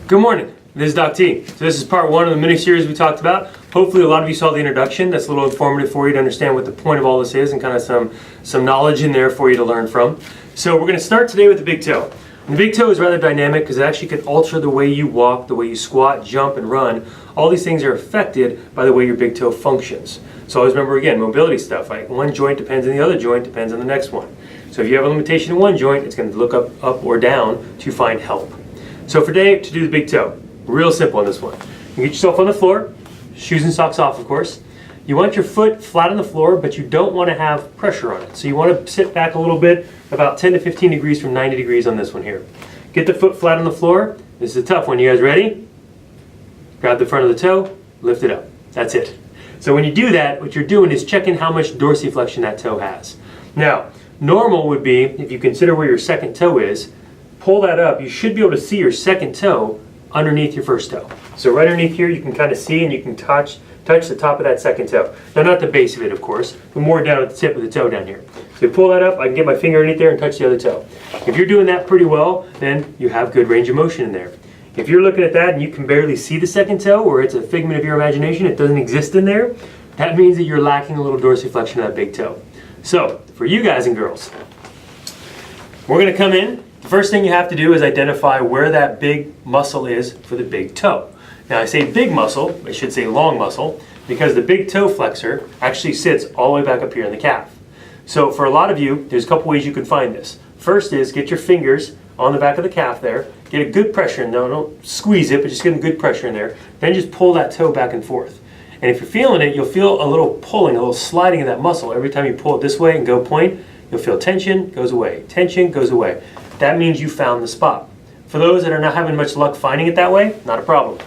Good morning, this is Doc T. So this is part one of the mini-series we talked about. Hopefully a lot of you saw the introduction. That's a little informative for you to understand what the point of all this is and kind of some knowledge in there for you to learn from. So we're going to start today with the big toe. And the big toe is rather dynamic because it actually can alter the way you walk, the way you squat, jump, and run. All these things are affected by the way your big toe functions. So always remember again, mobility stuff. Like one joint depends on the other joint, depends on the next one. So if you have a limitation in one joint, it's going to look up or down to find help. So for today, to do the big toe, real simple on this one. You get yourself on the floor, shoes and socks off, of course. You want your foot flat on the floor, but you don't want to have pressure on it. So you want to sit back a little bit, about 10 to 15 degrees from 90 degrees on this one here. Get the foot flat on the floor. This is a tough one. You guys ready? Grab the front of the toe, lift it up. That's it. So when you do that, what you're doing is checking how much dorsiflexion that toe has. Now, normal would be, if you consider where your second toe is, pull that up. You should be able to see your second toe underneath your first toe. So right underneath here, you can kind of see and you can touch the top of that second toe. Now, not the base of it, of course, but more down at the tip of the toe down here. So you pull that up, I can get my finger underneath there and touch the other toe. If you're doing that pretty well, then you have good range of motion in there. If you're looking at that and you can barely see the second toe, or it's a figment of your imagination, it doesn't exist in there, that means that you're lacking a little dorsiflexion of that big toe. So, for you guys and girls, we're going to come in. The first thing you have to do is identify where that big muscle is for the big toe. Now I say big muscle, I should say long muscle, because the big toe flexor actually sits all the way back up here in the calf. So for a lot of you, there's a couple ways you can find this. First is get your fingers on the back of the calf there, get a good pressure in there, don't squeeze it, but just get a good pressure in there. Then just pull that toe back and forth. And if you're feeling it, you'll feel a little pulling, a little sliding of that muscle. Every time you pull it this way and go point, you'll feel tension, goes away, tension, goes away. That means you found the spot. For those that are not having much luck finding it that way, not a problem.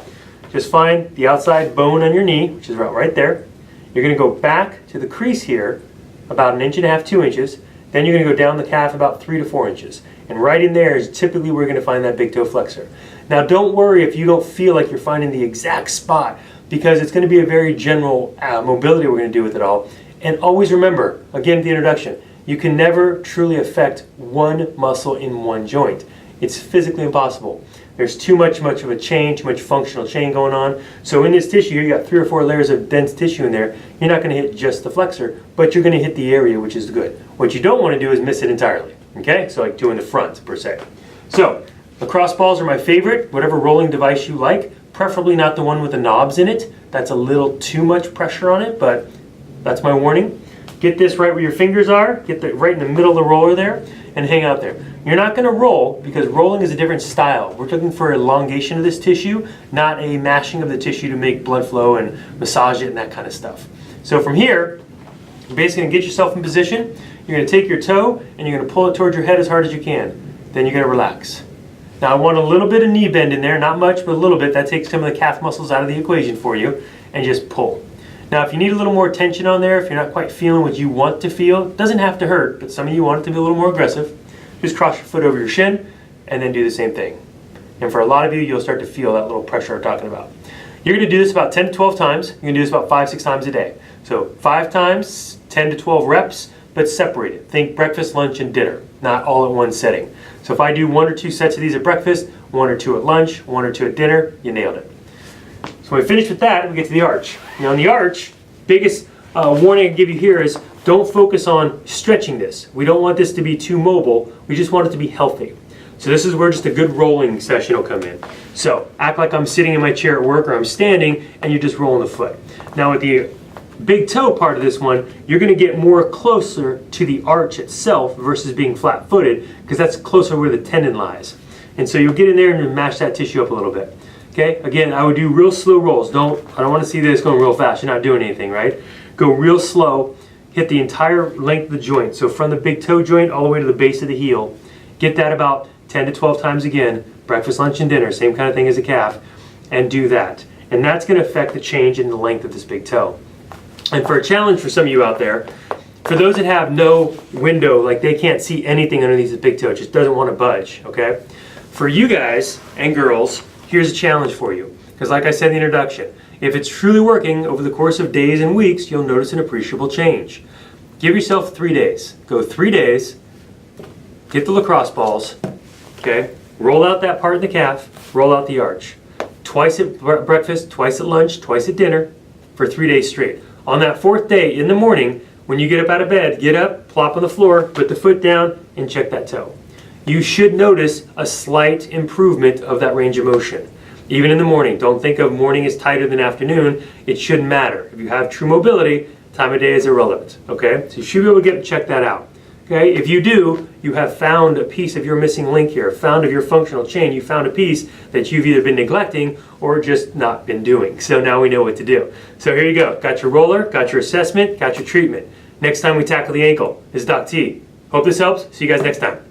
Just find the outside bone on your knee, which is right there. You're going to go back to the crease here, about 1.5 inches, 2 inches. Then you're going to go down the calf about 3 to 4 inches. And right in there is typically where you're going to find that big toe flexor. Now don't worry if you don't feel like you're finding the exact spot, because it's going to be a very general mobility we're going to do with it all. And always remember, again, the introduction, you can never truly affect one muscle in one joint. It's physically impossible. There's too much of a chain, too much functional chain going on. So in this tissue here, you got 3 or 4 layers of dense tissue in there. You're not going to hit just the flexor, but you're going to hit the area, which is good. What you don't want to do is miss it entirely. Okay? So like doing the front, per se. So lacrosse balls are my favorite, whatever rolling device you like, preferably not the one with the knobs in it. That's a little too much pressure on it, but that's my warning. Get this right where your fingers are, get that right in the middle of the roller there, and hang out there. You're not going to roll, because rolling is a different style. We're looking for elongation of this tissue, not a mashing of the tissue to make blood flow and massage it and that kind of stuff. So from here, you're basically going to get yourself in position. You're going to take your toe, and you're going to pull it towards your head as hard as you can. Then you're going to relax. Now I want a little bit of knee bend in there, not much, but a little bit. That takes some of the calf muscles out of the equation for you, and just pull. Now if you need a little more tension on there, if you're not quite feeling what you want to feel, it doesn't have to hurt, but some of you want it to be a little more aggressive, just cross your foot over your shin and then do the same thing. And for a lot of you, you'll start to feel that little pressure I'm talking about. You're going to do this about 10 to 12 times. You're going to do this about 5-6 times a day. So 5 times, 10 to 12 reps, but separated. Think breakfast, lunch, and dinner, not all in one setting. So if I do 1 or 2 sets of these at breakfast, 1 or 2 at lunch, 1 or 2 at dinner, you nailed it. So when we finish with that, we get to the arch. Now in the arch, biggest warning I can give you here is don't focus on stretching this. We don't want this to be too mobile. We just want it to be healthy. So this is where just a good rolling session will come in. So act like I'm sitting in my chair at work or I'm standing and you're just rolling the foot. Now with the big toe part of this one, you're going to get more closer to the arch itself versus being flat-footed, because that's closer where the tendon lies. And so you'll get in there and mash that tissue up a little bit. Okay, again, I would do real slow rolls. I don't want to see this going real fast. You're not doing anything, right? Go real slow, hit the entire length of the joint. So from the big toe joint all the way to the base of the heel. Get that about 10 to 12 times again. Breakfast, lunch, and dinner, same kind of thing as a calf. And do that. And that's going to affect the change in the length of this big toe. And for a challenge for some of you out there, for those that have no window, like they can't see anything underneath the big toe, it just doesn't want to budge, okay? For you guys and girls, here's a challenge for you. Because like I said in the introduction, if it's truly working over the course of days and weeks, you'll notice an appreciable change. Give yourself 3 days. Go 3 days, get the lacrosse balls, okay? Roll out that part in the calf, roll out the arch. Twice at breakfast, twice at lunch, twice at dinner for 3 days straight. On that fourth day in the morning, when you get up out of bed, get up, plop on the floor, put the foot down, and check that toe. You should notice a slight improvement of that range of motion. Even in the morning, don't think of morning as tighter than afternoon. It shouldn't matter. If you have true mobility, time of day is irrelevant, okay? So you should be able to check that out. Okay, if you do, you have found a piece of your missing link here, found of your functional chain, you found a piece that you've either been neglecting or just not been doing. So now we know what to do. So here you go, got your roller, got your assessment, got your treatment. Next time we tackle the ankle is Doc T. Hope this helps. See you guys next time.